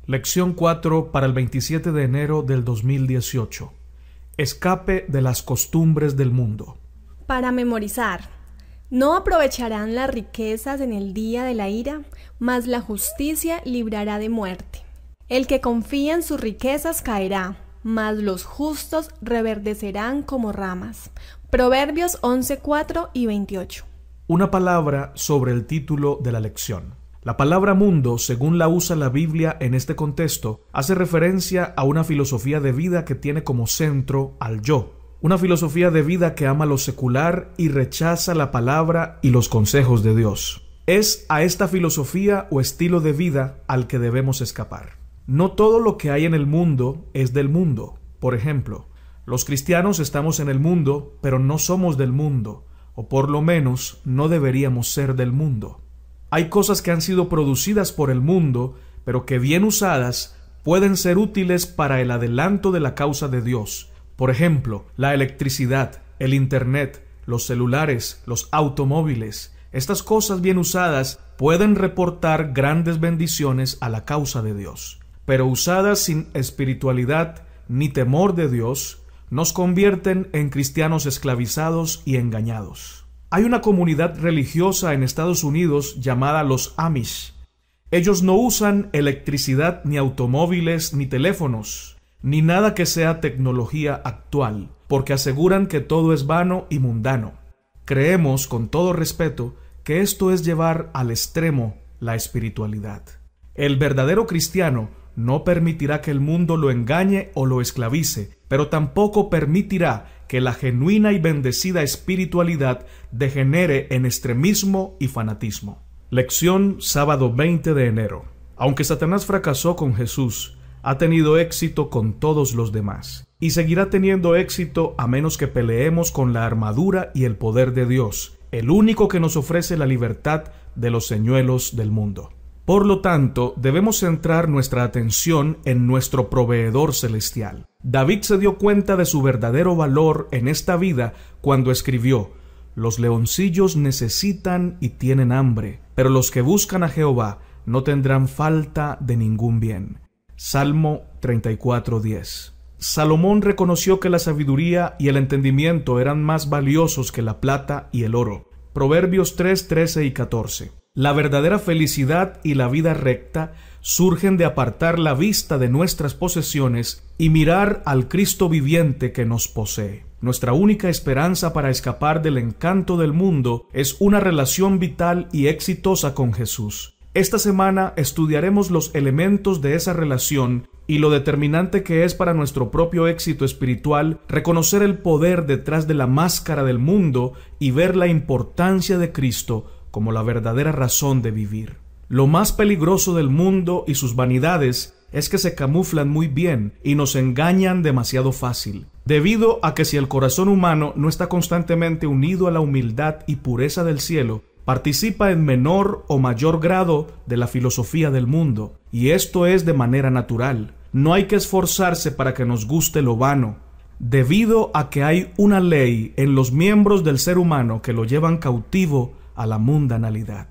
Lección 4 para el 27 de enero del 2018. Escape de las costumbres del mundo. Para memorizar. No aprovecharán las riquezas en el día de la ira, mas la justicia librará de muerte. El que confía en sus riquezas caerá, mas los justos reverdecerán como ramas. Proverbios 11:4 y 28. Una palabra sobre el título de la lección. La palabra mundo, según la usa la Biblia en este contexto, hace referencia a una filosofía de vida que tiene como centro al yo. Una filosofía de vida que ama lo secular y rechaza la palabra y los consejos de Dios. Es a esta filosofía o estilo de vida al que debemos escapar. No todo lo que hay en el mundo es del mundo. Por ejemplo, los cristianos estamos en el mundo, pero no somos del mundo, o por lo menos no deberíamos ser del mundo. Hay cosas que han sido producidas por el mundo, pero que bien usadas pueden ser útiles para el adelanto de la causa de Dios. Por ejemplo, la electricidad, el internet, los celulares, los automóviles. Estas cosas bien usadas pueden reportar grandes bendiciones a la causa de Dios. Pero usadas sin espiritualidad ni temor de Dios, nos convierten en cristianos esclavizados y engañados. Hay una comunidad religiosa en Estados Unidos llamada los Amish. Ellos no usan electricidad, ni automóviles, ni teléfonos, ni nada que sea tecnología actual, porque aseguran que todo es vano y mundano. Creemos, con todo respeto, que esto es llevar al extremo la espiritualidad. El verdadero cristiano no permitirá que el mundo lo engañe o lo esclavice, pero tampoco permitirá que la genuina y bendecida espiritualidad degenere en extremismo y fanatismo. Lección sábado 20 de enero. Aunque Satanás fracasó con Jesús, ha tenido éxito con todos los demás, y seguirá teniendo éxito a menos que peleemos con la armadura y el poder de Dios, el único que nos ofrece la libertad de los señuelos del mundo. Por lo tanto, debemos centrar nuestra atención en nuestro proveedor celestial. David se dio cuenta de su verdadero valor en esta vida cuando escribió: «Los leoncillos necesitan y tienen hambre, pero los que buscan a Jehová no tendrán falta de ningún bien». Salmo 34:10. Salomón reconoció que la sabiduría y el entendimiento eran más valiosos que la plata y el oro. Proverbios 3:13 y 14. La verdadera felicidad y la vida recta surgen de apartar la vista de nuestras posesiones y mirar al Cristo viviente que nos posee. Nuestra única esperanza para escapar del encanto del mundo es una relación vital y exitosa con Jesús. Esta semana estudiaremos los elementos de esa relación y lo determinante que es para nuestro propio éxito espiritual reconocer el poder detrás de la máscara del mundo y ver la importancia de Cristo como la verdadera razón de vivir. Lo más peligroso del mundo y sus vanidades es que se camuflan muy bien y nos engañan demasiado fácil, debido a que si el corazón humano no está constantemente unido a la humildad y pureza del cielo, participa en menor o mayor grado de la filosofía del mundo, y esto es de manera natural. No hay que esforzarse para que nos guste lo vano, debido a que hay una ley en los miembros del ser humano que lo llevan cautivo a la mundanalidad.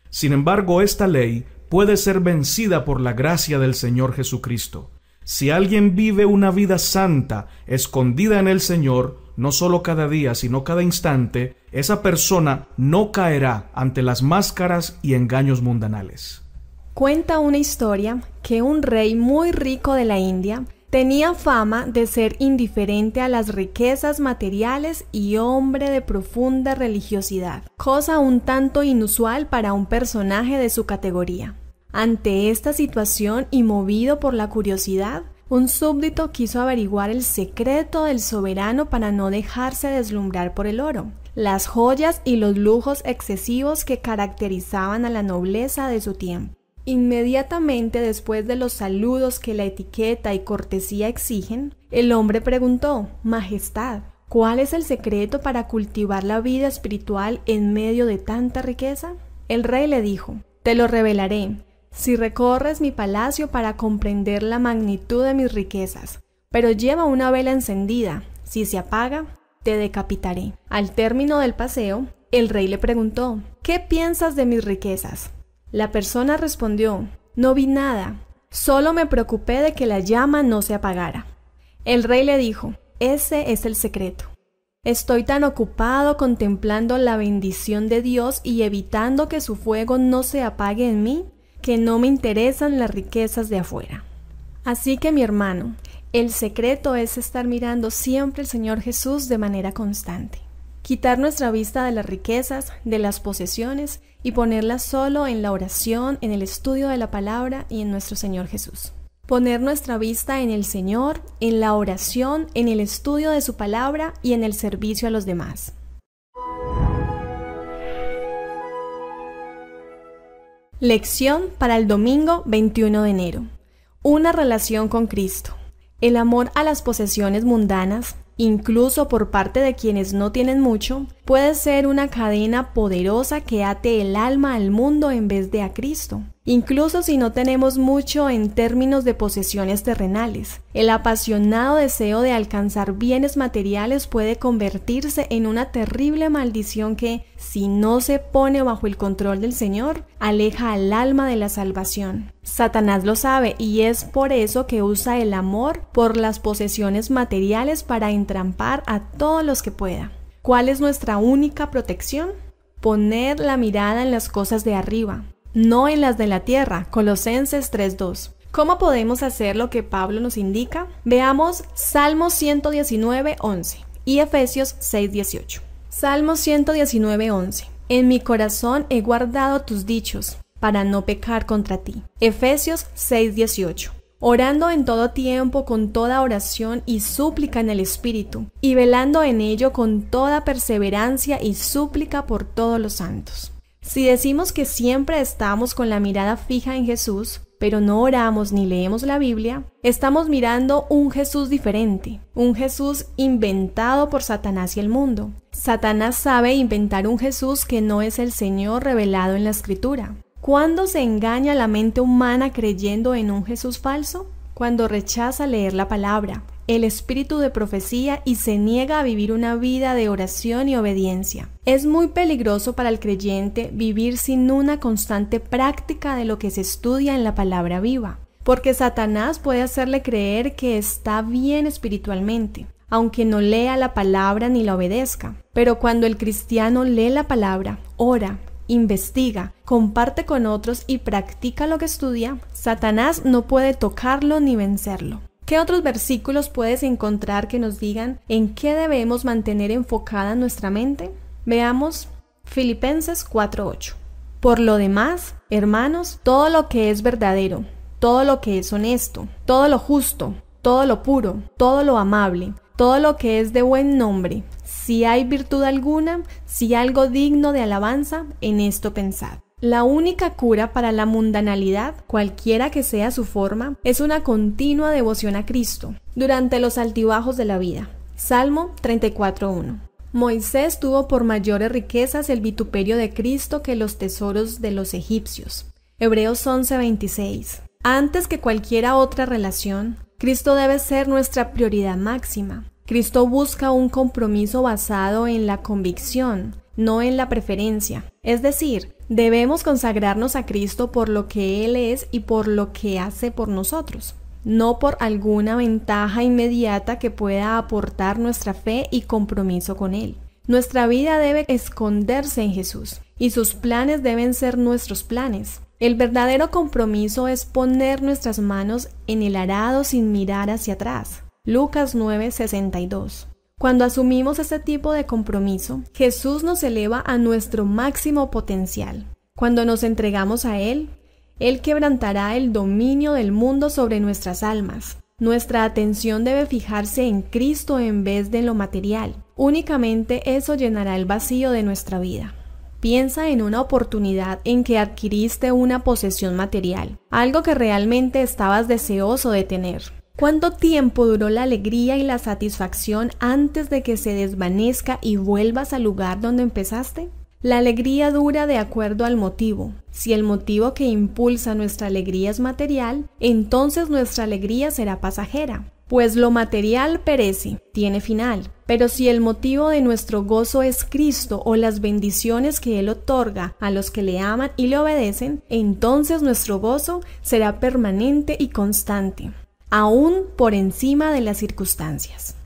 Sin embargo, esta ley puede ser vencida por la gracia del Señor Jesucristo. Si alguien vive una vida santa, escondida en el Señor, no solo cada día, sino cada instante, esa persona no caerá ante las máscaras y engaños mundanales. Cuenta una historia que un rey muy rico de la India tenía fama de ser indiferente a las riquezas materiales y hombre de profunda religiosidad, cosa un tanto inusual para un personaje de su categoría. Ante esta situación y movido por la curiosidad, un súbdito quiso averiguar el secreto del soberano para no dejarse deslumbrar por el oro, las joyas y los lujos excesivos que caracterizaban a la nobleza de su tiempo. Inmediatamente después de los saludos que la etiqueta y cortesía exigen, el hombre preguntó: «Majestad, ¿cuál es el secreto para cultivar la vida espiritual en medio de tanta riqueza?» El rey le dijo: «Te lo revelaré si recorres mi palacio para comprender la magnitud de mis riquezas, pero lleva una vela encendida. Si se apaga, te decapitaré». Al término del paseo, el rey le preguntó: «¿Qué piensas de mis riquezas?». La persona respondió: «No vi nada, Solo me preocupé de que la llama no se apagara. El rey le dijo: ese es el secreto. Estoy tan ocupado contemplando la bendición de Dios y evitando que su fuego no se apague en mí, que no me interesan las riquezas de afuera. Así que, mi hermano, el secreto es estar mirando siempre al Señor Jesús de manera constante. Quitar nuestra vista de las riquezas, de las posesiones y ponerla solo en la oración, en el estudio de la palabra y en nuestro Señor Jesús. Poner nuestra vista en el Señor, en la oración, en el estudio de su palabra y en el servicio a los demás. Lección para el domingo 21 de enero. Una relación con Cristo. El amor a las posesiones mundanas, incluso por parte de quienes no tienen mucho, puede ser una cadena poderosa que ate el alma al mundo en vez de a Cristo. Incluso si no tenemos mucho en términos de posesiones terrenales, el apasionado deseo de alcanzar bienes materiales puede convertirse en una terrible maldición que, si no se pone bajo el control del Señor, aleja al alma de la salvación. Satanás lo sabe y es por eso que usa el amor por las posesiones materiales para entrampar a todos los que pueda. ¿Cuál es nuestra única protección? Poner la mirada en las cosas de arriba, no en las de la tierra. Colosenses 3:2. ¿Cómo podemos hacer lo que Pablo nos indica? Veamos Salmo 119:11 y Efesios 6:18. Salmo 119:11. En mi corazón he guardado tus dichos, para no pecar contra ti. Efesios 6:18. Orando en todo tiempo con toda oración y súplica en el Espíritu, y velando en ello con toda perseverancia y súplica por todos los santos. Si decimos que siempre estamos con la mirada fija en Jesús, pero no oramos ni leemos la Biblia, estamos mirando un Jesús diferente, un Jesús inventado por Satanás y el mundo. Satanás sabe inventar un Jesús que no es el Señor revelado en la Escritura. ¿Cuándo se engaña la mente humana creyendo en un Jesús falso? Cuando rechaza leer la palabra, el espíritu de profecía y se niega a vivir una vida de oración y obediencia. Es muy peligroso para el creyente vivir sin una constante práctica de lo que se estudia en la palabra viva, porque Satanás puede hacerle creer que está bien espiritualmente, aunque no lea la palabra ni la obedezca. Pero cuando el cristiano lee la palabra, ora, investiga, comparte con otros y practica lo que estudia, Satanás no puede tocarlo ni vencerlo. ¿Qué otros versículos puedes encontrar que nos digan en qué debemos mantener enfocada nuestra mente? Veamos Filipenses 4:8. Por lo demás, hermanos, todo lo que es verdadero, todo lo que es honesto, todo lo justo, todo lo puro, todo lo amable, todo lo que es de buen nombre, si hay virtud alguna, si algo digno de alabanza, en esto pensad. La única cura para la mundanalidad, cualquiera que sea su forma, es una continua devoción a Cristo durante los altibajos de la vida. Salmo 34:1. Moisés tuvo por mayores riquezas el vituperio de Cristo que los tesoros de los egipcios. Hebreos 11:26. Antes que cualquiera otra relación, Cristo debe ser nuestra prioridad máxima. Cristo busca un compromiso basado en la convicción, no en la preferencia. Es decir, debemos consagrarnos a Cristo por lo que Él es y por lo que hace por nosotros, no por alguna ventaja inmediata que pueda aportar nuestra fe y compromiso con Él. Nuestra vida debe esconderse en Jesús y sus planes deben ser nuestros planes. El verdadero compromiso es poner nuestras manos en el arado sin mirar hacia atrás. Lucas 9:62. Cuando asumimos este tipo de compromiso, Jesús nos eleva a nuestro máximo potencial. Cuando nos entregamos a Él, Él quebrantará el dominio del mundo sobre nuestras almas. Nuestra atención debe fijarse en Cristo en vez de lo material. Únicamente eso llenará el vacío de nuestra vida. Piensa en una oportunidad en que adquiriste una posesión material, algo que realmente estabas deseoso de tener. ¿Cuánto tiempo duró la alegría y la satisfacción antes de que se desvanezca y vuelvas al lugar donde empezaste? La alegría dura de acuerdo al motivo. Si el motivo que impulsa nuestra alegría es material, entonces nuestra alegría será pasajera. Pues lo material perece, tiene final, pero si el motivo de nuestro gozo es Cristo o las bendiciones que Él otorga a los que le aman y le obedecen, entonces nuestro gozo será permanente y constante, aún por encima de las circunstancias.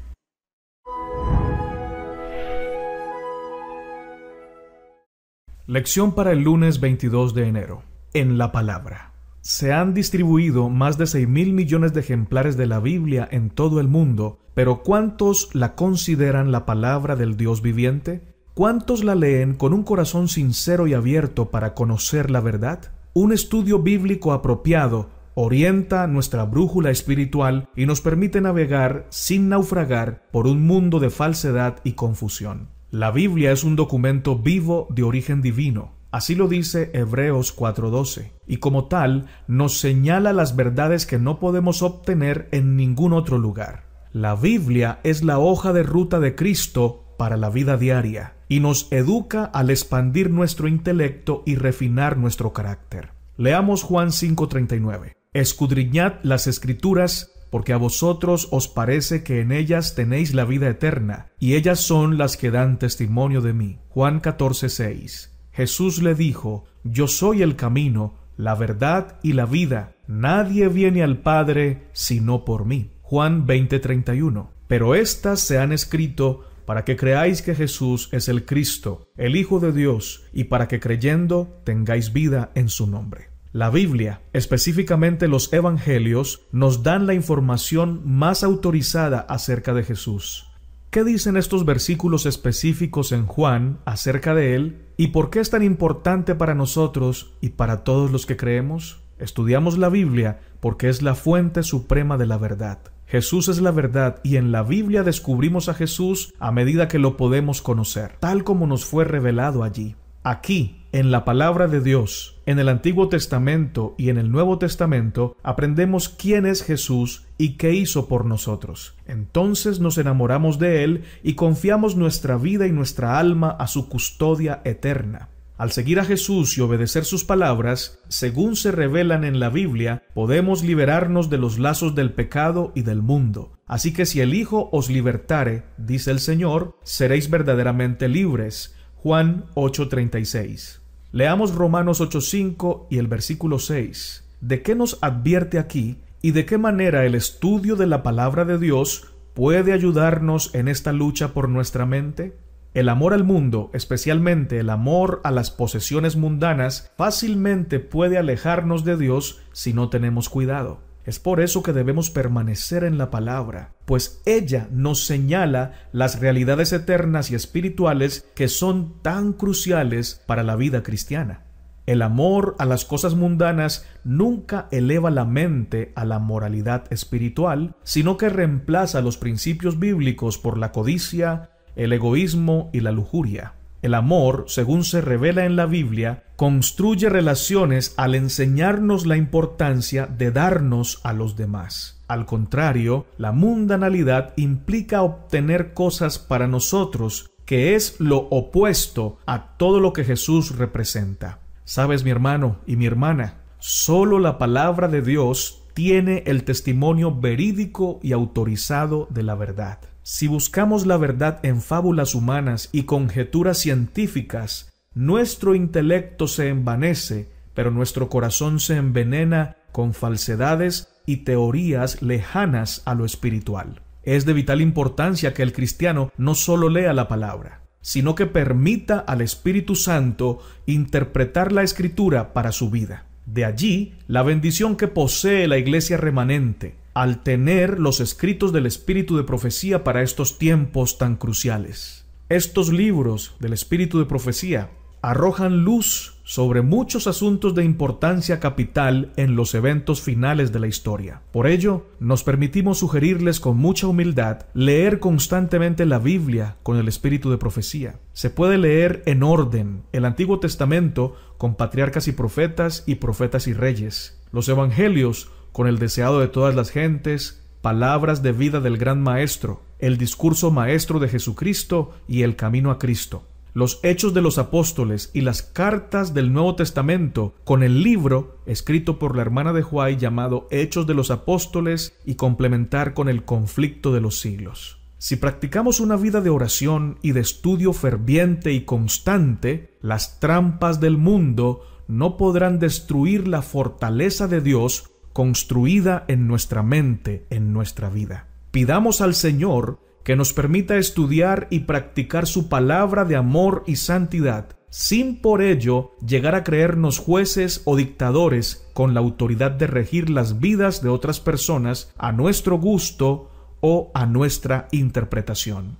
Lección para el lunes 22 de enero. En la palabra. Se han distribuido más de 6.000 millones de ejemplares de la Biblia en todo el mundo, pero ¿cuántos la consideran la palabra del Dios viviente? ¿Cuántos la leen con un corazón sincero y abierto para conocer la verdad? Un estudio bíblico apropiado orienta nuestra brújula espiritual y nos permite navegar sin naufragar por un mundo de falsedad y confusión. La Biblia es un documento vivo de origen divino. Así lo dice Hebreos 4:12, y como tal nos señala las verdades que no podemos obtener en ningún otro lugar. La Biblia es la hoja de ruta de Cristo para la vida diaria y nos educa al expandir nuestro intelecto y refinar nuestro carácter. Leamos Juan 5:39. Escudriñad las Escrituras, porque a vosotros os parece que en ellas tenéis la vida eterna, y ellas son las que dan testimonio de mí. Juan 14:6. Jesús le dijo: Yo soy el camino, la verdad y la vida. Nadie viene al Padre sino por mí. Juan 20:31. Pero estas se han escrito para que creáis que Jesús es el Cristo, el Hijo de Dios, y para que creyendo tengáis vida en su nombre. La Biblia, específicamente los Evangelios, nos dan la información más autorizada acerca de Jesús. ¿Qué dicen estos versículos específicos en Juan acerca de Él? ¿Y por qué es tan importante para nosotros y para todos los que creemos? Estudiamos la Biblia porque es la fuente suprema de la verdad. Jesús es la verdad y en la Biblia descubrimos a Jesús a medida que lo podemos conocer, tal como nos fue revelado allí. Aquí, en la palabra de Dios, en el Antiguo Testamento y en el Nuevo Testamento, aprendemos quién es Jesús y qué hizo por nosotros. Entonces nos enamoramos de Él y confiamos nuestra vida y nuestra alma a su custodia eterna. Al seguir a Jesús y obedecer sus palabras, según se revelan en la Biblia, podemos liberarnos de los lazos del pecado y del mundo. Así que si el Hijo os libertare, dice el Señor, seréis verdaderamente libres. Juan 8:36. Leamos Romanos 8:5 y el versículo 6. ¿De qué nos advierte aquí y de qué manera el estudio de la palabra de Dios puede ayudarnos en esta lucha por nuestra mente? El amor al mundo, especialmente el amor a las posesiones mundanas, fácilmente puede alejarnos de Dios si no tenemos cuidado. Es por eso que debemos permanecer en la palabra, pues ella nos señala las realidades eternas y espirituales que son tan cruciales para la vida cristiana. El amor a las cosas mundanas nunca eleva la mente a la moralidad espiritual, sino que reemplaza los principios bíblicos por la codicia, el egoísmo y la lujuria. El amor, según se revela en la Biblia, construye relaciones al enseñarnos la importancia de darnos a los demás. Al contrario, la mundanalidad implica obtener cosas para nosotros, que es lo opuesto a todo lo que Jesús representa. ¿Sabes, mi hermano y mi hermana? Solo la palabra de Dios tiene el testimonio verídico y autorizado de la verdad. Si buscamos la verdad en fábulas humanas y conjeturas científicas, nuestro intelecto se envanece, pero nuestro corazón se envenena con falsedades y teorías lejanas a lo espiritual. Es de vital importancia que el cristiano no solo lea la palabra, sino que permita al Espíritu Santo interpretar la Escritura para su vida. De allí la bendición que posee la iglesia remanente al tener los escritos del Espíritu de profecía para estos tiempos tan cruciales. Estos libros del Espíritu de profecía arrojan luz sobre muchos asuntos de importancia capital en los eventos finales de la historia. Por ello, nos permitimos sugerirles con mucha humildad leer constantemente la Biblia con el espíritu de profecía. Se puede leer en orden el Antiguo Testamento con patriarcas y profetas y reyes, los Evangelios con el deseado de todas las gentes, palabras de vida del gran Maestro, el discurso maestro de Jesucristo y el camino a Cristo. los Hechos de los Apóstoles y las cartas del Nuevo Testamento con el libro escrito por la hermana de White llamado Hechos de los Apóstoles y complementar con el conflicto de los siglos. Si practicamos una vida de oración y de estudio ferviente y constante, las trampas del mundo no podrán destruir la fortaleza de Dios construida en nuestra mente, en nuestra vida. Pidamos al Señor que nos permita estudiar y practicar su palabra de amor y santidad, sin por ello llegar a creernos jueces o dictadores con la autoridad de regir las vidas de otras personas a nuestro gusto o a nuestra interpretación.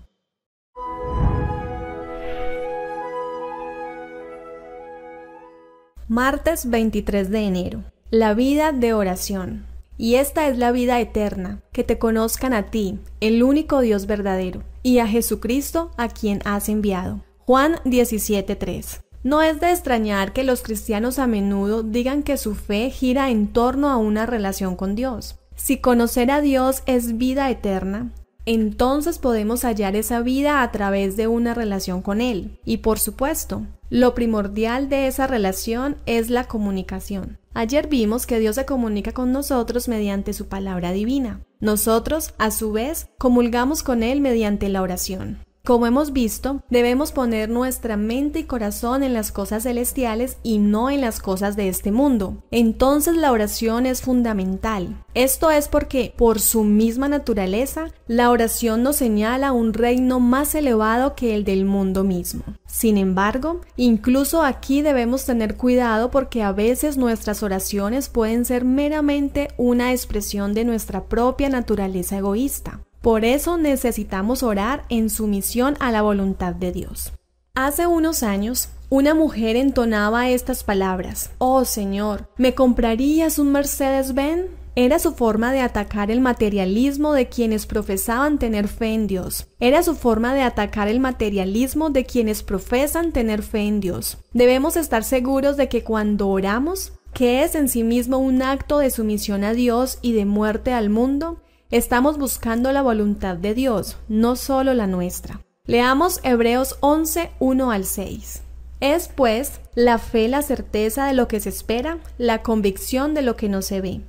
Martes 23 de enero. La vida de oración. Y esta es la vida eterna, que te conozcan a ti, el único Dios verdadero, y a Jesucristo a quien has enviado. Juan 17:3. No es de extrañar que los cristianos a menudo digan que su fe gira en torno a una relación con Dios. Si conocer a Dios es vida eterna, entonces podemos hallar esa vida a través de una relación con Él. Y por supuesto, lo primordial de esa relación es la comunicación. Ayer vimos que Dios se comunica con nosotros mediante su palabra divina. Nosotros, a su vez, comulgamos con Él mediante la oración. Como hemos visto, debemos poner nuestra mente y corazón en las cosas celestiales y no en las cosas de este mundo. Entonces la oración es fundamental. Esto es porque, por su misma naturaleza, la oración nos señala un reino más elevado que el del mundo mismo. Sin embargo, incluso aquí debemos tener cuidado porque a veces nuestras oraciones pueden ser meramente una expresión de nuestra propia naturaleza egoísta. Por eso necesitamos orar en sumisión a la voluntad de Dios. Hace unos años, una mujer entonaba estas palabras: «Oh Señor, ¿me comprarías un Mercedes-Benz?». Era su forma de atacar el materialismo de quienes profesaban tener fe en Dios. Era su forma de atacar el materialismo de quienes profesan tener fe en Dios. Debemos estar seguros de que cuando oramos, que es en sí mismo un acto de sumisión a Dios y de muerte al mundo, estamos buscando la voluntad de Dios, no solo la nuestra. Leamos Hebreos 11, 1 al 6. Es, pues, la fe la certeza de lo que se espera, la convicción de lo que no se ve.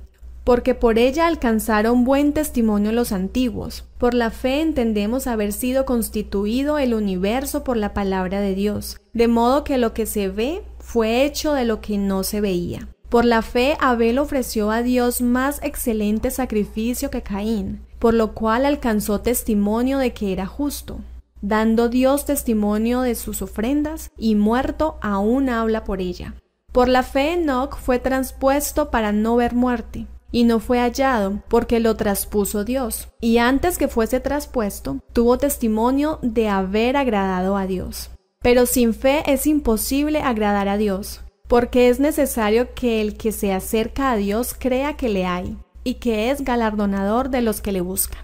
Porque por ella alcanzaron buen testimonio los antiguos. Por la fe entendemos haber sido constituido el universo por la palabra de Dios, de modo que lo que se ve fue hecho de lo que no se veía. Por la fe Abel ofreció a Dios más excelente sacrificio que Caín, por lo cual alcanzó testimonio de que era justo, dando Dios testimonio de sus ofrendas, y muerto aún habla por ella. Por la fe Enoc fue traspuesto para no ver muerte, y no fue hallado, porque lo traspuso Dios, y antes que fuese traspuesto, tuvo testimonio de haber agradado a Dios. Pero sin fe es imposible agradar a Dios, porque es necesario que el que se acerca a Dios crea que le hay, y que es galardonador de los que le buscan.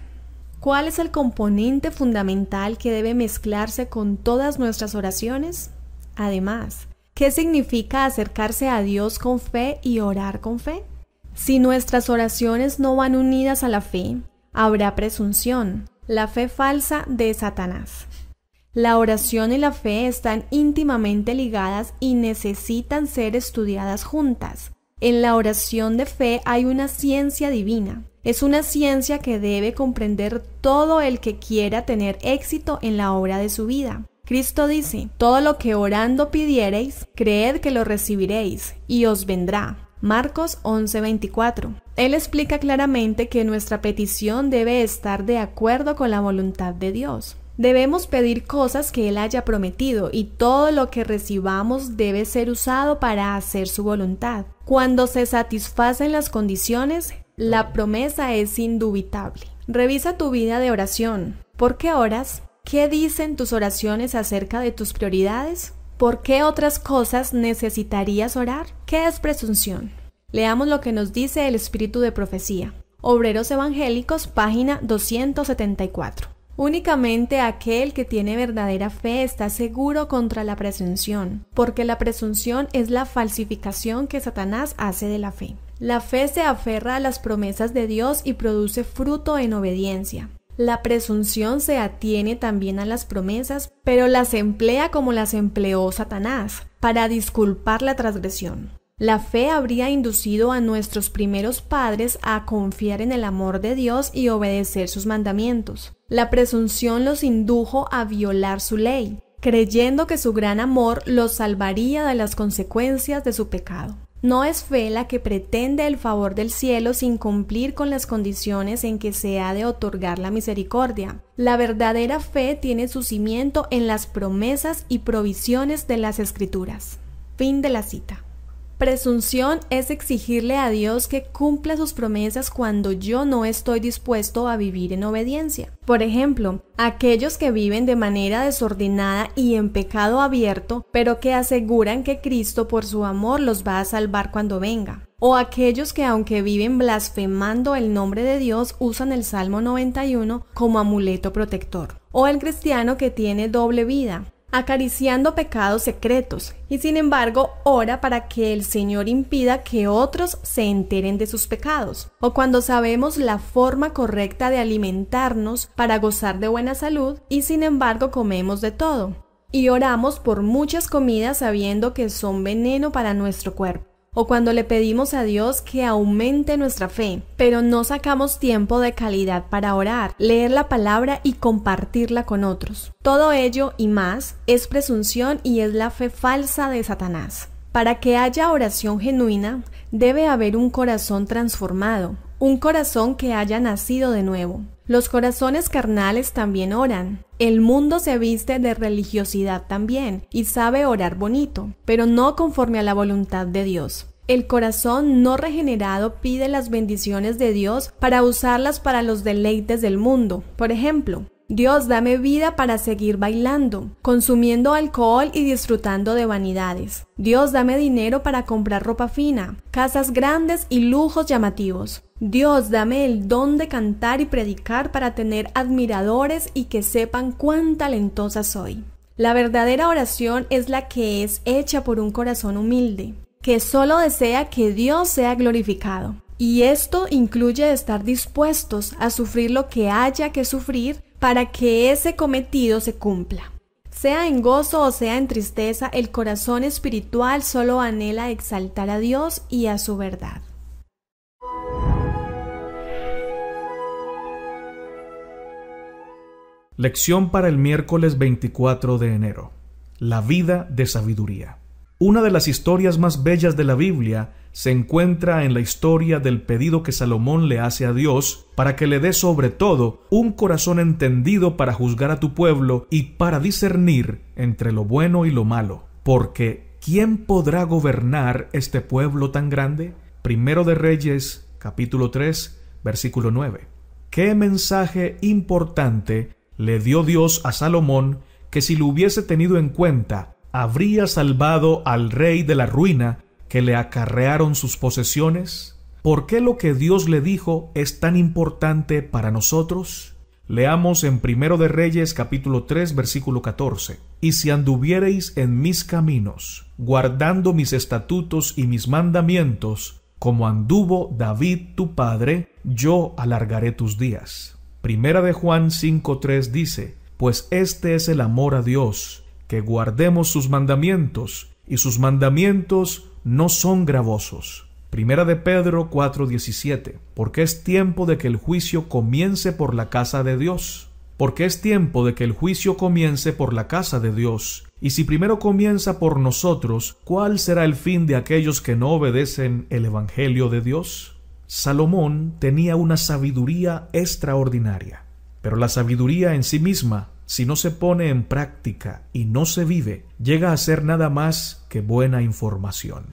¿Cuál es el componente fundamental que debe mezclarse con todas nuestras oraciones? Además, ¿qué significa acercarse a Dios con fe y orar con fe? Si nuestras oraciones no van unidas a la fe, habrá presunción, la fe falsa de Satanás. La oración y la fe están íntimamente ligadas y necesitan ser estudiadas juntas. En la oración de fe hay una ciencia divina. Es una ciencia que debe comprender todo el que quiera tener éxito en la obra de su vida. Cristo dice: «Todo lo que orando pidiereis, creed que lo recibiréis, y os vendrá». Marcos 11:24. Él explica claramente que nuestra petición debe estar de acuerdo con la voluntad de Dios. Debemos pedir cosas que Él haya prometido y todo lo que recibamos debe ser usado para hacer su voluntad. Cuando se satisfacen las condiciones, la promesa es indubitable. Revisa tu vida de oración. ¿Por qué oras? ¿Qué dicen tus oraciones acerca de tus prioridades? ¿Por qué otras cosas necesitarías orar? ¿Qué es presunción? Leamos lo que nos dice el Espíritu de Profecía. Obreros Evangélicos, página 274. Únicamente aquel que tiene verdadera fe está seguro contra la presunción, porque la presunción es la falsificación que Satanás hace de la fe. La fe se aferra a las promesas de Dios y produce fruto en obediencia. La presunción se atiene también a las promesas, pero las emplea como las empleó Satanás, para disculpar la transgresión. La fe habría inducido a nuestros primeros padres a confiar en el amor de Dios y obedecer sus mandamientos. La presunción los indujo a violar su ley, creyendo que su gran amor los salvaría de las consecuencias de su pecado. No es fe la que pretende el favor del cielo sin cumplir con las condiciones en que se ha de otorgar la misericordia. La verdadera fe tiene su cimiento en las promesas y provisiones de las Escrituras. Fin de la cita. Presunción es exigirle a Dios que cumpla sus promesas cuando yo no estoy dispuesto a vivir en obediencia. Por ejemplo, aquellos que viven de manera desordenada y en pecado abierto, pero que aseguran que Cristo por su amor los va a salvar cuando venga. O aquellos que aunque viven blasfemando el nombre de Dios usan el Salmo 91 como amuleto protector. O el cristiano que tiene doble vida, acariciando pecados secretos, y sin embargo ora para que el Señor impida que otros se enteren de sus pecados, o cuando sabemos la forma correcta de alimentarnos para gozar de buena salud, y sin embargo comemos de todo, y oramos por muchas comidas sabiendo que son veneno para nuestro cuerpo. O cuando le pedimos a Dios que aumente nuestra fe, pero no sacamos tiempo de calidad para orar, leer la palabra y compartirla con otros. Todo ello y más es presunción y es la fe falsa de Satanás. Para que haya oración genuina, debe haber un corazón transformado, un corazón que haya nacido de nuevo. Los corazones carnales también oran. El mundo se viste de religiosidad también y sabe orar bonito, pero no conforme a la voluntad de Dios. El corazón no regenerado pide las bendiciones de Dios para usarlas para los deleites del mundo. Por ejemplo, Dios, dame vida para seguir bailando, consumiendo alcohol y disfrutando de vanidades. Dios, dame dinero para comprar ropa fina, casas grandes y lujos llamativos. Dios, dame el don de cantar y predicar para tener admiradores y que sepan cuán talentosa soy. La verdadera oración es la que es hecha por un corazón humilde, que solo desea que Dios sea glorificado. Y esto incluye estar dispuestos a sufrir lo que haya que sufrir para que ese cometido se cumpla. Sea en gozo o sea en tristeza, el corazón espiritual solo anhela exaltar a Dios y a su verdad. Lección para el miércoles 24 de enero. La vida de sabiduría. Una de las historias más bellas de la Biblia se encuentra en la historia del pedido que Salomón le hace a Dios para que le dé sobre todo un corazón entendido para juzgar a tu pueblo y para discernir entre lo bueno y lo malo. Porque ¿quién podrá gobernar este pueblo tan grande? Primero de Reyes, capítulo 3, versículo 9. ¿Qué mensaje importante le dio Dios a Salomón que si lo hubiese tenido en cuenta habría salvado al rey de la ruina que le acarrearon sus posesiones? ¿Por qué lo que Dios le dijo es tan importante para nosotros? Leamos en Primero de Reyes capítulo 3 versículo 14. Y si anduviereis en mis caminos, guardando mis estatutos y mis mandamientos, como anduvo David tu padre, yo alargaré tus días. Primera de Juan 5:3 dice: pues este es el amor a Dios, que guardemos sus mandamientos, y sus mandamientos no son gravosos. Primera de Pedro 4:17, porque es tiempo de que el juicio comience por la casa de Dios. Porque es tiempo de que el juicio comience por la casa de Dios. Y si primero comienza por nosotros, ¿cuál será el fin de aquellos que no obedecen el evangelio de Dios? Salomón tenía una sabiduría extraordinaria, pero la sabiduría en sí misma, si no se pone en práctica y no se vive, llega a ser nada más que buena información,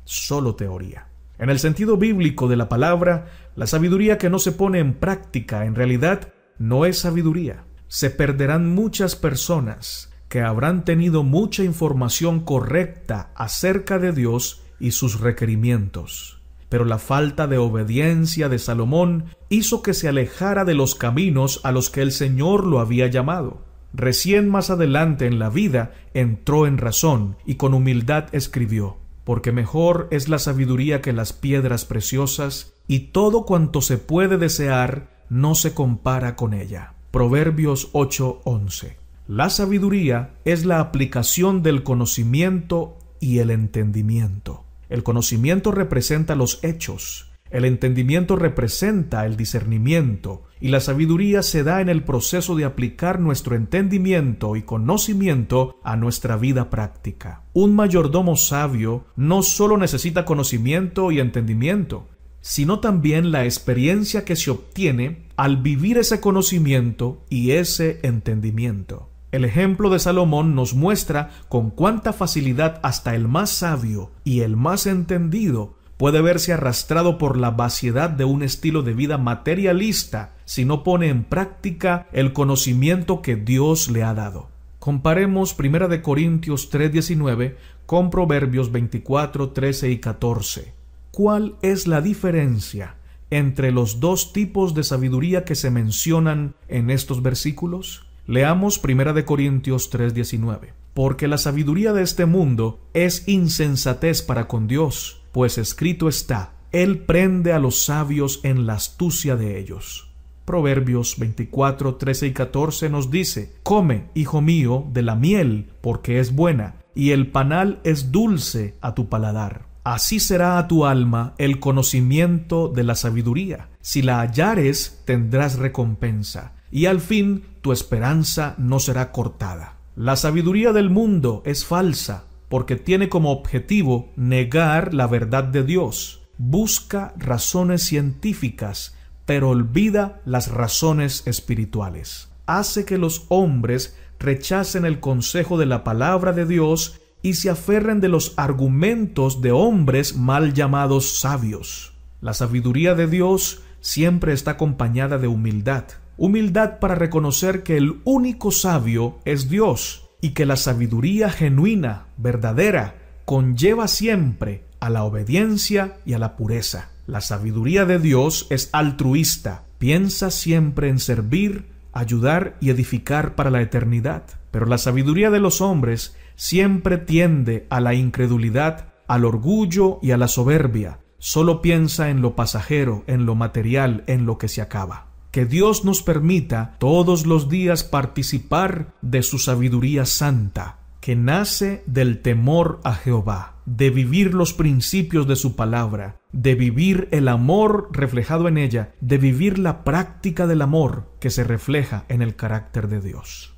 solo teoría. En el sentido bíblico de la palabra, la sabiduría que no se pone en práctica en realidad no es sabiduría. Se perderán muchas personas que habrán tenido mucha información correcta acerca de Dios y sus requerimientos. Pero la falta de obediencia de Salomón hizo que se alejara de los caminos a los que el Señor lo había llamado. Recién más adelante en la vida entró en razón y con humildad escribió: porque mejor es la sabiduría que las piedras preciosas, y todo cuanto se puede desear no se compara con ella. Proverbios 8:11. La sabiduría es la aplicación del conocimiento y el entendimiento. El conocimiento representa los hechos, el entendimiento representa el discernimiento, y la sabiduría se da en el proceso de aplicar nuestro entendimiento y conocimiento a nuestra vida práctica. Un mayordomo sabio no solo necesita conocimiento y entendimiento, sino también la experiencia que se obtiene al vivir ese conocimiento y ese entendimiento. El ejemplo de Salomón nos muestra con cuánta facilidad hasta el más sabio y el más entendido puede verse arrastrado por la vaciedad de un estilo de vida materialista si no pone en práctica el conocimiento que Dios le ha dado. Comparemos 1 Corintios 3:19 con Proverbios 24, 13 y 14. ¿Cuál es la diferencia entre los dos tipos de sabiduría que se mencionan en estos versículos? Leamos 1 Corintios 3:19. Porque la sabiduría de este mundo es insensatez para con Dios, pues escrito está, Él prende a los sabios en la astucia de ellos. Proverbios 24, 13 y 14 nos dice, come, hijo mío, de la miel, porque es buena, y el panal es dulce a tu paladar. Así será a tu alma el conocimiento de la sabiduría. Si la hallares, tendrás recompensa, y al fin tu esperanza no será cortada. La sabiduría del mundo es falsa, porque tiene como objetivo negar la verdad de Dios. Busca razones científicas, pero olvida las razones espirituales. Hace que los hombres rechacen el consejo de la palabra de Dios y se aferren de los argumentos de hombres mal llamados sabios. La sabiduría de Dios siempre está acompañada de humildad. Humildad para reconocer que el único sabio es Dios y que la sabiduría genuina, verdadera, conlleva siempre a la obediencia y a la pureza. La sabiduría de Dios es altruista, piensa siempre en servir, ayudar y edificar para la eternidad. Pero la sabiduría de los hombres siempre tiende a la incredulidad, al orgullo y a la soberbia. Solo piensa en lo pasajero, en lo material, en lo que se acaba. Que Dios nos permita todos los días participar de su sabiduría santa, que nace del temor a Jehová, de vivir los principios de su palabra, de vivir el amor reflejado en ella, de vivir la práctica del amor que se refleja en el carácter de Dios.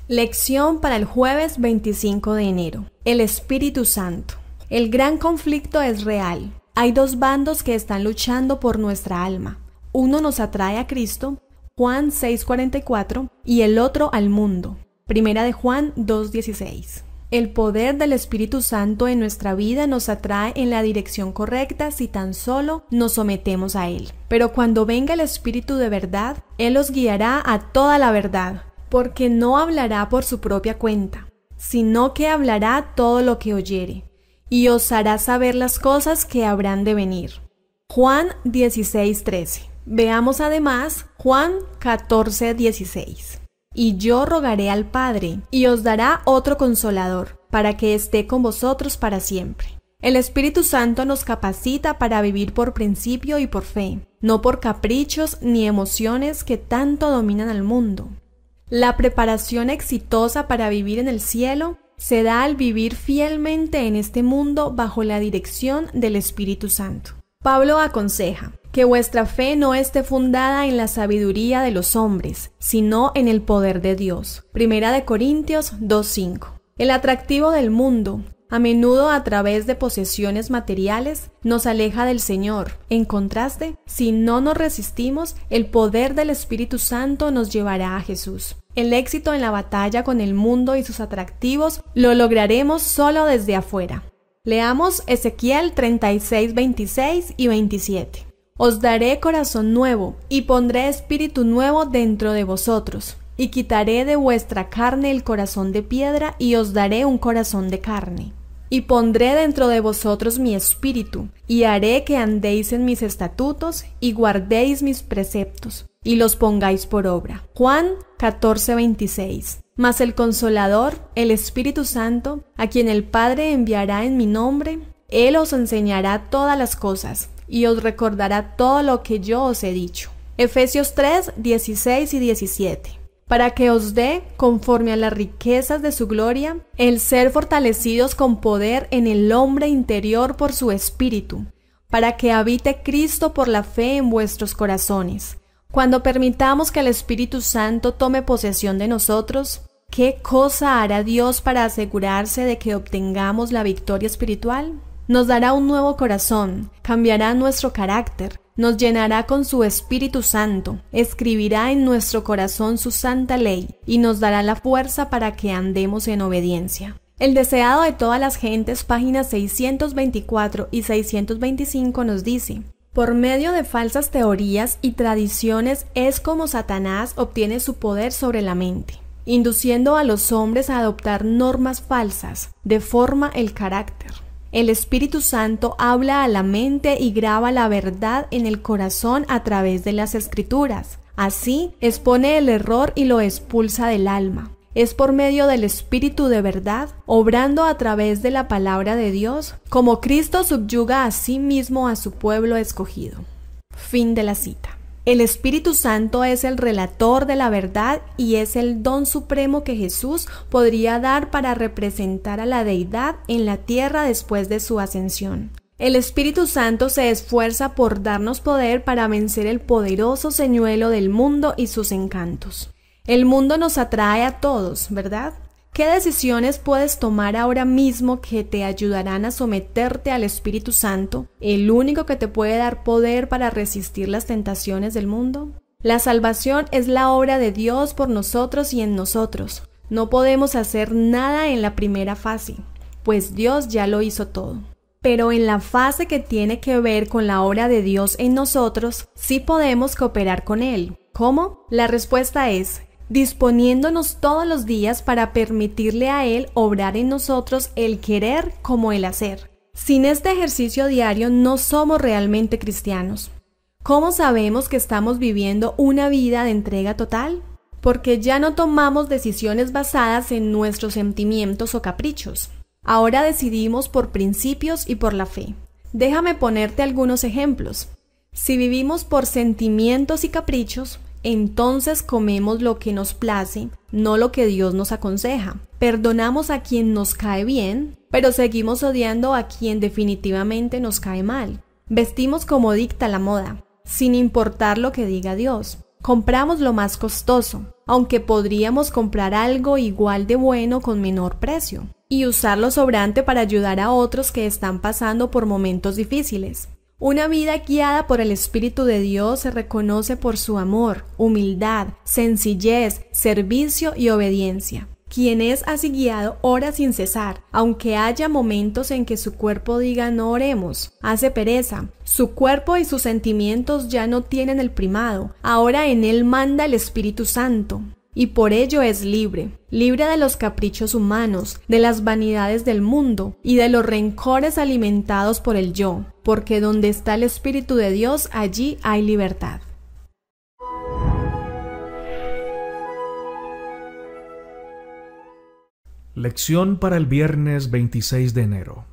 Lección para el jueves 25 de enero. El Espíritu Santo. El gran conflicto es real. Hay dos bandos que están luchando por nuestra alma. Uno nos atrae a Cristo, Juan 6:44, y el otro al mundo, Primera de Juan 2:16. El poder del Espíritu Santo en nuestra vida nos atrae en la dirección correcta si tan solo nos sometemos a Él. Pero cuando venga el Espíritu de verdad, Él os guiará a toda la verdad, porque no hablará por su propia cuenta, sino que hablará todo lo que oyere, y os hará saber las cosas que habrán de venir. Juan 16:13. Veamos además Juan 14:16. Y yo rogaré al Padre, y os dará otro Consolador, para que esté con vosotros para siempre. El Espíritu Santo nos capacita para vivir por principio y por fe, no por caprichos ni emociones que tanto dominan al mundo. La preparación exitosa para vivir en el cielo se da al vivir fielmente en este mundo bajo la dirección del Espíritu Santo. Pablo aconseja que vuestra fe no esté fundada en la sabiduría de los hombres, sino en el poder de Dios. Primera de Corintios 2:5. El atractivo del mundo, a menudo a través de posesiones materiales, nos aleja del Señor. En contraste, si no nos resistimos, el poder del Espíritu Santo nos llevará a Jesús. El éxito en la batalla con el mundo y sus atractivos lo lograremos solo desde afuera. Leamos Ezequiel 36, 26 y 27. Os daré corazón nuevo, y pondré espíritu nuevo dentro de vosotros, y quitaré de vuestra carne el corazón de piedra, y os daré un corazón de carne. Y pondré dentro de vosotros mi espíritu, y haré que andéis en mis estatutos, y guardéis mis preceptos, y los pongáis por obra. Juan 14:26. Mas el Consolador, el Espíritu Santo, a quien el Padre enviará en mi nombre, Él os enseñará todas las cosas y os recordará todo lo que yo os he dicho. Efesios 3, 16 y 17. Para que os dé, conforme a las riquezas de su gloria, el ser fortalecidos con poder en el hombre interior por su Espíritu, para que habite Cristo por la fe en vuestros corazones. Cuando permitamos que el Espíritu Santo tome posesión de nosotros, ¿qué cosa hará Dios para asegurarse de que obtengamos la victoria espiritual? Nos dará un nuevo corazón, cambiará nuestro carácter, nos llenará con su Espíritu Santo, escribirá en nuestro corazón su santa ley y nos dará la fuerza para que andemos en obediencia. El deseado de todas las gentes, páginas 624 y 625 nos dice: por medio de falsas teorías y tradiciones es como Satanás obtiene su poder sobre la mente, induciendo a los hombres a adoptar normas falsas, deforma el carácter. El Espíritu Santo habla a la mente y graba la verdad en el corazón a través de las Escrituras. Así, expone el error y lo expulsa del alma. Es por medio del Espíritu de verdad, obrando a través de la palabra de Dios, como Cristo subyuga a sí mismo a su pueblo escogido. Fin de la cita. El Espíritu Santo es el relator de la verdad y es el don supremo que Jesús podría dar para representar a la deidad en la tierra después de su ascensión. El Espíritu Santo se esfuerza por darnos poder para vencer el poderoso señuelo del mundo y sus encantos. El mundo nos atrae a todos, ¿verdad? ¿Qué decisiones puedes tomar ahora mismo que te ayudarán a someterte al Espíritu Santo, el único que te puede dar poder para resistir las tentaciones del mundo? La salvación es la obra de Dios por nosotros y en nosotros. No podemos hacer nada en la primera fase, pues Dios ya lo hizo todo. Pero en la fase que tiene que ver con la obra de Dios en nosotros, sí podemos cooperar con Él. ¿Cómo? La respuesta es: disponiéndonos todos los días para permitirle a Él obrar en nosotros el querer como el hacer. Sin este ejercicio diario no somos realmente cristianos. ¿Cómo sabemos que estamos viviendo una vida de entrega total? Porque ya no tomamos decisiones basadas en nuestros sentimientos o caprichos. Ahora decidimos por principios y por la fe. Déjame ponerte algunos ejemplos. Si vivimos por sentimientos y caprichos, entonces comemos lo que nos place, no lo que Dios nos aconseja. Perdonamos a quien nos cae bien, pero seguimos odiando a quien definitivamente nos cae mal. Vestimos como dicta la moda, sin importar lo que diga Dios. Compramos lo más costoso, aunque podríamos comprar algo igual de bueno con menor precio, y usar lo sobrante para ayudar a otros que están pasando por momentos difíciles. Una vida guiada por el Espíritu de Dios se reconoce por su amor, humildad, sencillez, servicio y obediencia. Quien es así guiado ora sin cesar, aunque haya momentos en que su cuerpo diga no oremos, hace pereza. Su cuerpo y sus sentimientos ya no tienen el primado, ahora en él manda el Espíritu Santo. Y por ello es libre, libre de los caprichos humanos, de las vanidades del mundo y de los rencores alimentados por el yo, porque donde está el Espíritu de Dios, allí hay libertad. Lección para el viernes 26 de enero.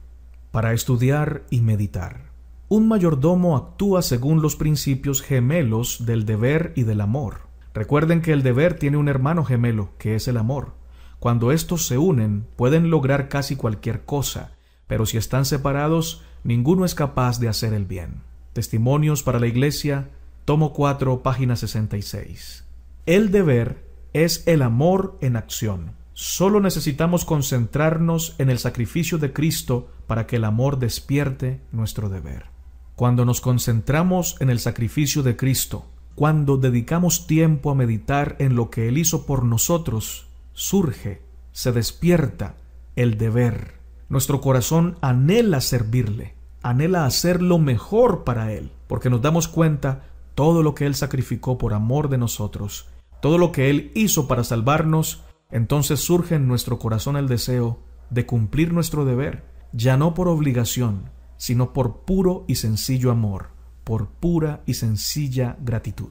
Para estudiar y meditar. Un mayordomo actúa según los principios gemelos del deber y del amor. Recuerden que el deber tiene un hermano gemelo, que es el amor. Cuando estos se unen, pueden lograr casi cualquier cosa, pero si están separados, ninguno es capaz de hacer el bien. Testimonios para la Iglesia, tomo 4, página 66. El deber es el amor en acción. Solo necesitamos concentrarnos en el sacrificio de Cristo para que el amor despierte nuestro deber. Cuando nos concentramos en el sacrificio de Cristo, cuando dedicamos tiempo a meditar en lo que Él hizo por nosotros, se despierta el deber. Nuestro corazón anhela servirle, anhela hacer lo mejor para Él, porque nos damos cuenta todo lo que Él sacrificó por amor de nosotros, todo lo que Él hizo para salvarnos. Entonces surge en nuestro corazón el deseo de cumplir nuestro deber, ya no por obligación, sino por puro y sencillo amor, por pura y sencilla gratitud.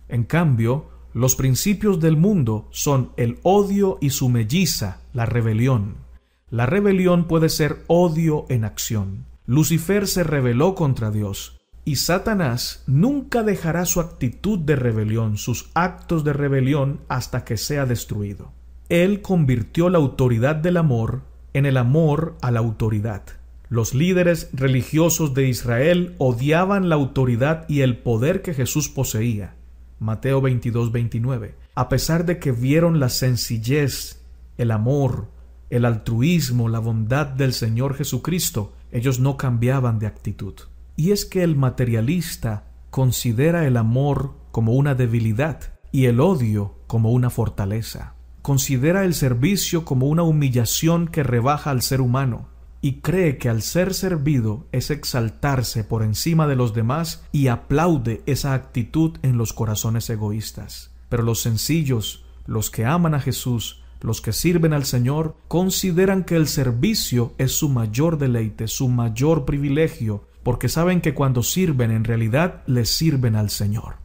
En cambio, los principios del mundo son el odio y su melliza, la rebelión. La rebelión puede ser odio en acción. Lucifer se rebeló contra Dios, y Satanás nunca dejará su actitud de rebelión, sus actos de rebelión, hasta que sea destruido. Él convirtió la autoridad del amor en el amor a la autoridad. Los líderes religiosos de Israel odiaban la autoridad y el poder que Jesús poseía. Mateo 22-29. A pesar de que vieron la sencillez, el amor, el altruismo, la bondad del Señor Jesucristo, ellos no cambiaban de actitud. Y es que el materialista considera el amor como una debilidad y el odio como una fortaleza. Considera el servicio como una humillación que rebaja al ser humano y cree que al ser servido es exaltarse por encima de los demás, y aplaude esa actitud en los corazones egoístas. Pero los sencillos, los que aman a Jesús, los que sirven al Señor, consideran que el servicio es su mayor deleite, su mayor privilegio, porque saben que cuando sirven en realidad les sirven al Señor.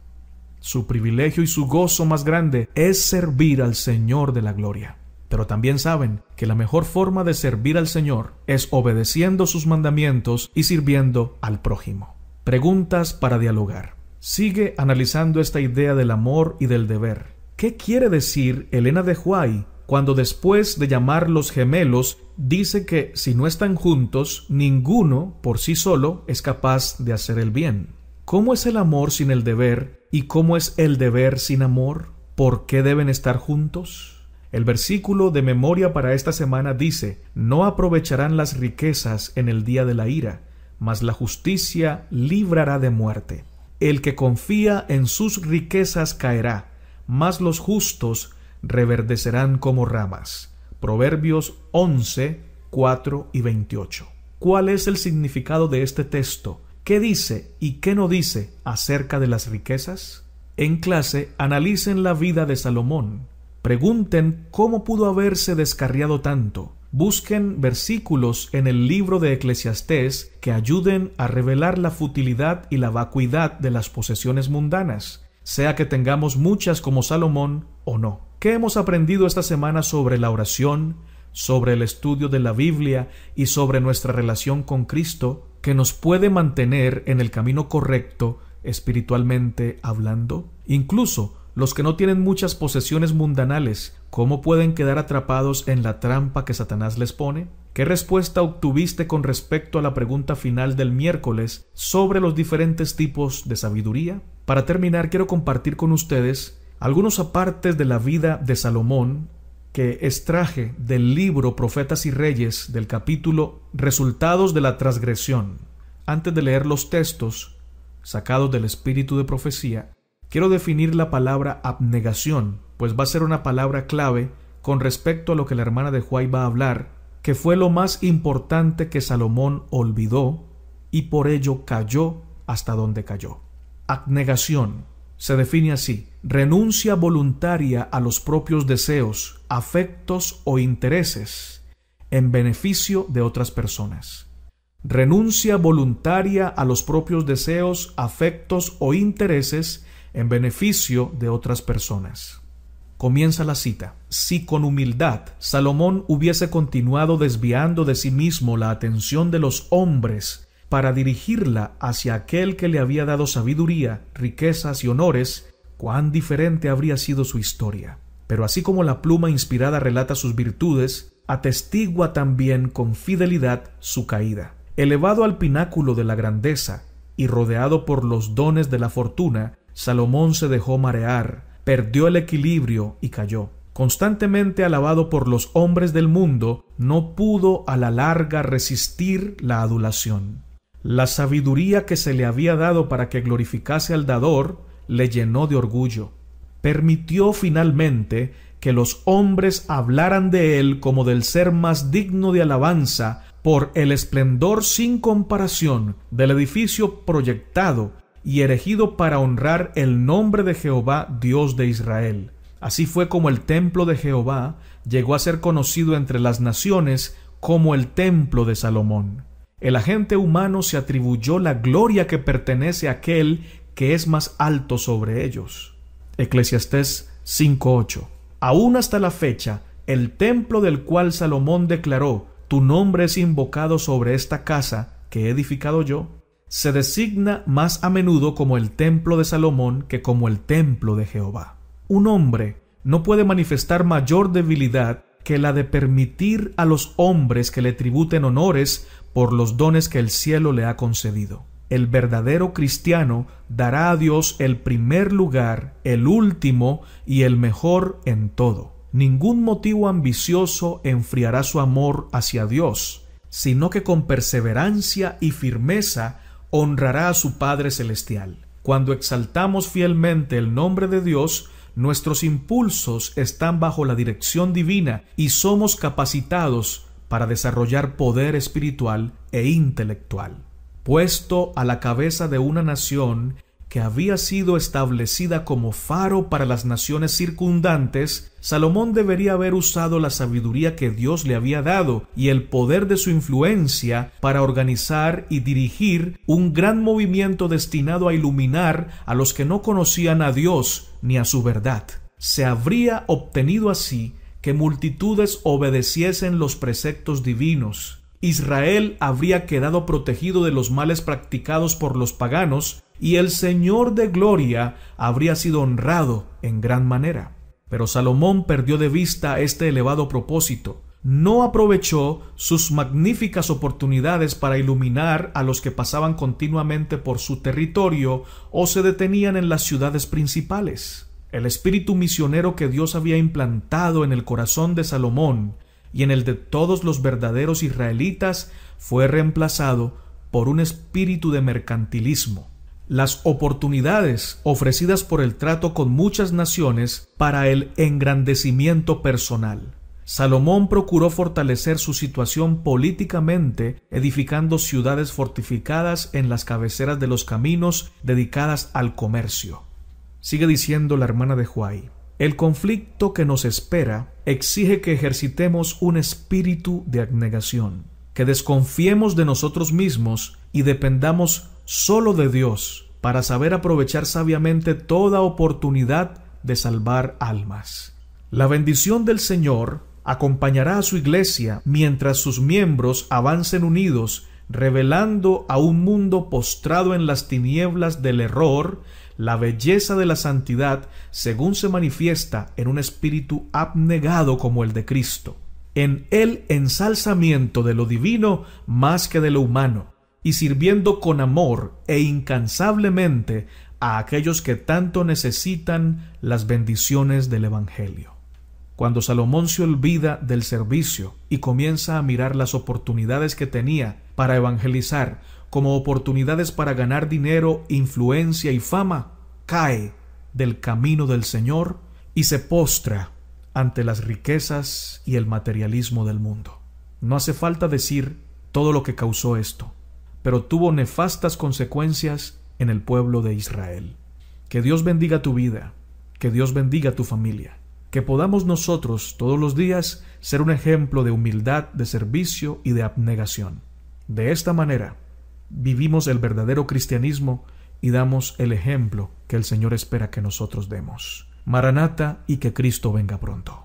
Su privilegio y su gozo más grande es servir al Señor de la gloria. Pero también saben que la mejor forma de servir al Señor es obedeciendo sus mandamientos y sirviendo al prójimo. Preguntas para dialogar. Sigue analizando esta idea del amor y del deber. ¿Qué quiere decir Elena de White cuando después de llamarlos gemelos dice que si no están juntos, ninguno por sí solo es capaz de hacer el bien? ¿Cómo es el amor sin el deber y cómo es el deber sin amor? ¿Por qué deben estar juntos? El versículo de memoria para esta semana dice: no aprovecharán las riquezas en el día de la ira, mas la justicia librará de muerte. El que confía en sus riquezas caerá, mas los justos reverdecerán como ramas. Proverbios 11, 4 y 28. ¿Cuál es el significado de este texto? ¿Qué dice y qué no dice acerca de las riquezas? En clase, analicen la vida de Salomón. Pregunten cómo pudo haberse descarriado tanto. Busquen versículos en el libro de Eclesiastés que ayuden a revelar la futilidad y la vacuidad de las posesiones mundanas, sea que tengamos muchas como Salomón o no. ¿Qué hemos aprendido esta semana sobre la oración, sobre el estudio de la Biblia y sobre nuestra relación con Cristo, que nos puede mantener en el camino correcto espiritualmente hablando? Incluso los que no tienen muchas posesiones mundanales, ¿cómo pueden quedar atrapados en la trampa que Satanás les pone? ¿Qué respuesta obtuviste con respecto a la pregunta final del miércoles sobre los diferentes tipos de sabiduría? Para terminar, quiero compartir con ustedes algunos apartes de la vida de Salomón que extraje del libro Profetas y Reyes, del capítulo Resultados de la Transgresión. Antes de leer los textos sacados del espíritu de profecía, quiero definir la palabra abnegación, pues va a ser una palabra clave con respecto a lo que la hermana de White va a hablar, que fue lo más importante que Salomón olvidó y por ello cayó hasta donde cayó. Abnegación se define así: renuncia voluntaria a los propios deseos, afectos o intereses en beneficio de otras personas. Renuncia voluntaria a los propios deseos, afectos o intereses en beneficio de otras personas. Comienza la cita. Si con humildad Salomón hubiese continuado desviando de sí mismo la atención de los hombres para dirigirla hacia aquel que le había dado sabiduría, riquezas y honores, cuán diferente habría sido su historia. Pero así como la pluma inspirada relata sus virtudes, atestigua también con fidelidad su caída. Elevado al pináculo de la grandeza y rodeado por los dones de la fortuna, Salomón se dejó marear, perdió el equilibrio y cayó. Constantemente alabado por los hombres del mundo, no pudo a la larga resistir la adulación. La sabiduría que se le había dado para que glorificase al dador le llenó de orgullo. Permitió finalmente que los hombres hablaran de él como del ser más digno de alabanza por el esplendor sin comparación del edificio proyectado y erigido para honrar el nombre de Jehová, Dios de Israel. Así fue como el templo de Jehová llegó a ser conocido entre las naciones como el templo de Salomón. El agente humano se atribuyó la gloria que pertenece a aquel que es más alto sobre ellos. Eclesiastés 5:8. Aún hasta la fecha, el templo del cual Salomón declaró: tu nombre es invocado sobre esta casa, que he edificado yo, se designa más a menudo como el templo de Salomón que como el templo de Jehová. Un hombre no puede manifestar mayor debilidad que la de permitir a los hombres que le tributen honores por los dones que el cielo le ha concedido. El verdadero cristiano dará a Dios el primer lugar, el último y el mejor en todo. Ningún motivo ambicioso enfriará su amor hacia Dios, sino que con perseverancia y firmeza honrará a su Padre Celestial. Cuando exaltamos fielmente el nombre de Dios, nuestros impulsos están bajo la dirección divina y somos capacitados para desarrollar poder espiritual e intelectual. Puesto a la cabeza de una nación que había sido establecida como faro para las naciones circundantes, Salomón debería haber usado la sabiduría que Dios le había dado y el poder de su influencia para organizar y dirigir un gran movimiento destinado a iluminar a los que no conocían a Dios ni a su verdad. Se habría obtenido así que multitudes obedeciesen los preceptos divinos. Israel habría quedado protegido de los males practicados por los paganos y el Señor de gloria habría sido honrado en gran manera. Pero Salomón perdió de vista este elevado propósito. No aprovechó sus magníficas oportunidades para iluminar a los que pasaban continuamente por su territorio o se detenían en las ciudades principales. El espíritu misionero que Dios había implantado en el corazón de Salomón y en el de todos los verdaderos israelitas fue reemplazado por un espíritu de mercantilismo. Las oportunidades ofrecidas por el trato con muchas naciones para el engrandecimiento personal. Salomón procuró fortalecer su situación políticamente, edificando ciudades fortificadas en las cabeceras de los caminos dedicadas al comercio. Sigue diciendo la hermana de Huay: el conflicto que nos espera exige que ejercitemos un espíritu de abnegación, que desconfiemos de nosotros mismos y dependamos solo de Dios para saber aprovechar sabiamente toda oportunidad de salvar almas. La bendición del Señor acompañará a su iglesia mientras sus miembros avancen unidos, revelando a un mundo postrado en las tinieblas del error la belleza de la santidad según se manifiesta en un espíritu abnegado como el de Cristo, en el ensalzamiento de lo divino más que de lo humano, y sirviendo con amor e incansablemente a aquellos que tanto necesitan las bendiciones del Evangelio. Cuando Salomón se olvida del servicio y comienza a mirar las oportunidades que tenía para evangelizar como oportunidades para ganar dinero, influencia y fama, cae del camino del Señor y se postra ante las riquezas y el materialismo del mundo. No hace falta decir todo lo que causó esto, pero tuvo nefastas consecuencias en el pueblo de Israel. Que Dios bendiga tu vida, que Dios bendiga tu familia, que podamos nosotros todos los días ser un ejemplo de humildad, de servicio y de abnegación. De esta manera, vivimos el verdadero cristianismo y damos el ejemplo que el Señor espera que nosotros demos. Maranata, y que Cristo venga pronto.